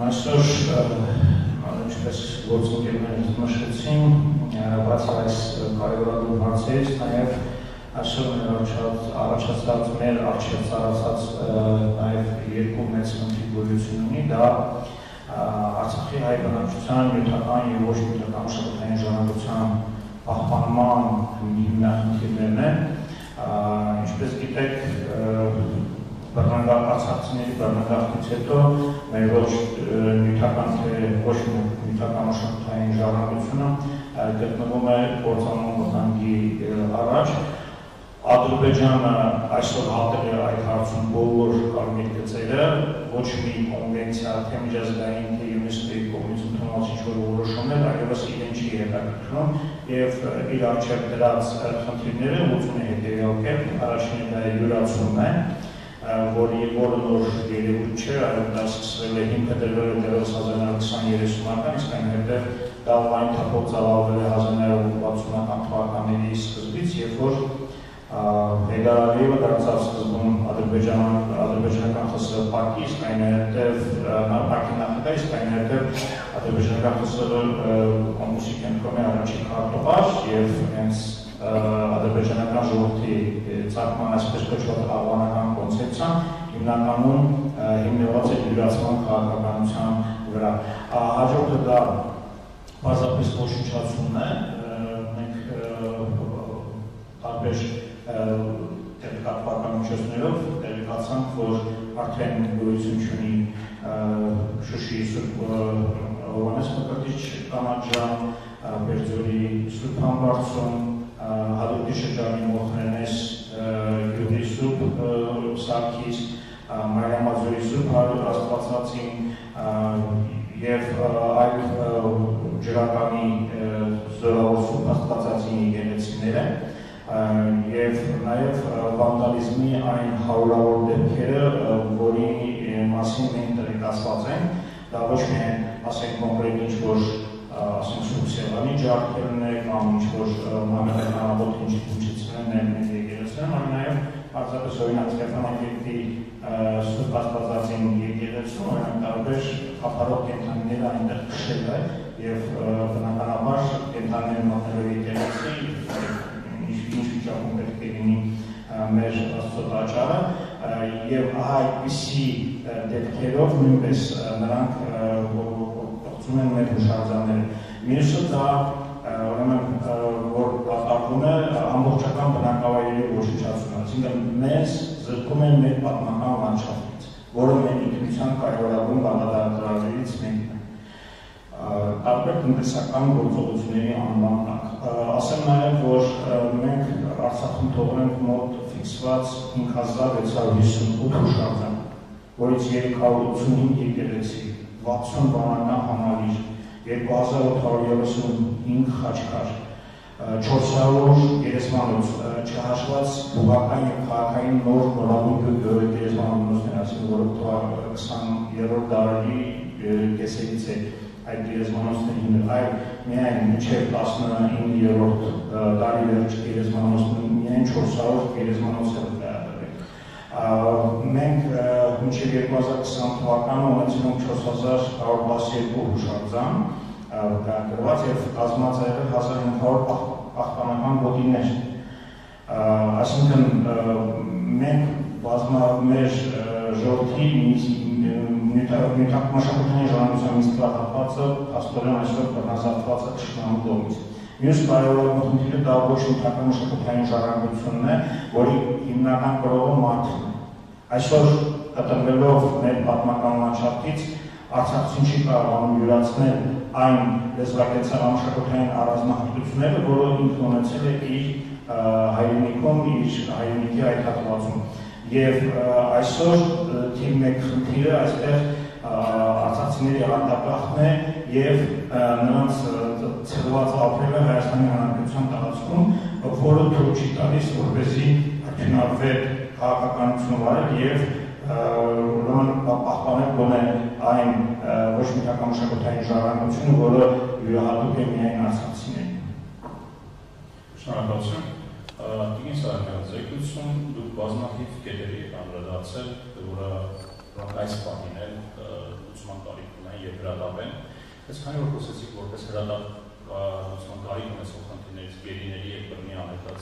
Այսօր ինչպես գործընկերներս նշեցին, բացի այս կարևորագույն հարցերից, նաև այսօր առաջացած մեր առջև ծառացած նաև երկու մեծ խնդիր գոյություն ունի, դա Արցախի հայ բնակչության նյութական և ոչ նյութական մշակութային ժառանգության պահպանման հիմնախնդիրներն են, ինչպես գիտեք, արցախցիների բռնագաղթից հետո մեր ոչ նյութական մշակութային ժառանգությունը գտնվում է կործանման վտանգի առաջ։ Ադրբեջանը այսօր հատել է այդ հարցում բոլոր կարմիր գծերը, ոչ մի կոնվենցիա, թե միջազգային, թե ՅՈՒՆԵՍԿՕ-ի կողմից ընդունված ինչ-որ որոշումներ այլևս իրեն չի հետաքրքրում և իր առջև դրած խնդիրները լուծում է հետևյալ կերպ, առաջինը դա յուրացումն է, որը նոր երևույթ չէ, այլ դա սկսվել է հիմքը դրվել է դեռևս 1920-30-ական, իսկ այնուհետև դա լայն թափով ծավալվել է 1960-ական թվականների սկզբից, երբ որ Հեյդար դարձավ սկզբում ադրբեջանական ԽՍՀ պարտի, իսկ այնուհետև պարտի նախագահ, իսկ այնուհետև ադրբեջանական ԽՍՀ կոմունիստի կենտրոնի առաջին քարտուղար և հենց ադրբեջանական ժողովրդի ցանկման այսպես կոչված աղբանական կոնցեպցիան հիմնականում հիմնված է յուրացման քաղաքականության վրա։ Հաջորդը դա պարզապես ոչնչացումն է, մենք տարբեր տեղեկատվական միջոցներով տեղեկացանք, որ արդեն գոյություն չունի Շուշիի Սուրբ Հովհաննես Մկրտիչ կանաչ-ջամ, Բերձորի Սուրբ Համբարձում, Հադրութի շրջանի Մոխրենես գյուղի Սուրբ Սարգիս, Մարիամաձորի Սուրբ Աստվածածին և այլ ջրականի զորավոր Սուրբ Աստվածածին եկեղեցիները և նաև վանդալիզմի այն հարյուրավոր դեպքերը, որի մասին մենք տեղեկացված ենք, դա ոչ միայն ասենք կոնկրետ ինչ-որ ասենք Սուրբ Սևանի ջարդերն է կամ ինչ-որ մամեդականավոր հնչեցնեն մեր եկեղեցիներում, այլ նաև պարզապես օրինակ Ստեփանագերտի Սուրբ Աստվածածին եկեղեցում, օրինակ տարբեր խափարող կենդանիները այնտեղ քշել է և բնականաբար կենդանիները մտնելով եկեղեցի ինչ վիճակում պետք է լինի մեր Աստծո տաճարը և ահա այդպիսի դեպքերով նույնպես նրանք փոխում են մեր հուշարձանները։ Մյուսը դա ուրեմն որ կատարվում է ամբողջական բնակավայրերի ոչնչացումը, այսինքն մեզ զրկում են մեր պատմական լանդշաֆտից, որը մեր ինքնության կարևորագույն բաղադրատներից մեկն է։ Տարբեր տնտեսական գործողությունների անվան տակ։ Ասեմ նաև, որ մենք Արցախում թողել ենք մոտ ֆիքսված 5658 հուշարձան, որից 385 եկեղեցի, 60 բանական համալիր, 2835 խաչքար, 400 գերեզմանոց, չհաշված բուհական և քաղաքային նոր նորագույն գերեզմանոցներ, այսինքն որը 20-րդ դարի կեսերից է այդ գերեզմանոցներին, այլ միայն մինչև 19-րդ դարի վերջ գերեզմանոցներին միայն 400 գերեզմանոց է տեղադրվել։ Մենք մինչև 2020 թվականը ունեցել ենք 4112 հուշարձան գրված և կազմած է եղել 1500 պահպանական գոտիներ։ Այսինքն մենք մեր ժողովրդի մշակութային ժառանգության միստրահատվածը փաստորեն այսօր բռնազավթված է թշնամու կողմից։ Մյուս կարևորագույն խնդիրը դա ոչ նյութական մշակութային ժառանգությունն է, որի հիմնական կրողը մարդն է։ Այսօր կտրվելով մեր պատմական լանդշաֆտից արցախցին չի կարողանում յուրացնել այն լեզվակենցաղամշակութային առանձնահատկությունները, որը ինքն ունեցել է իր հայրենիքում, իր հայրենիքի այդ հատվածում։ Եվ այսօր թիվ մեկ խնդիրը այստեղ արցախցիների արտագաղթն է և նրանց ցրված ապրելը Հայաստանի Հանրապետության տարածքում, որը թույլ չի տալիս, որպեսզի արդյունավետ քաղաքականություն վարել և պահպանել գոնե այն ոչ միայն մշակութային ժառանգությունը, որը յուրահատուկ է միայն արցախցիներին։ Շնորհակալություն։ Տիկին Սահակյան, զեկույցում դուք բազմաթիվ կետերի եք անդրադարձել, որոնք այս պահին էլ լուծման կարիք ունեն եւ հրատապ են։ Ես քանի որ խոսեցիք որպես հրատապ լուծման կարիք ունեցող խնդիրներից գերիների եւ բռնի անհետաց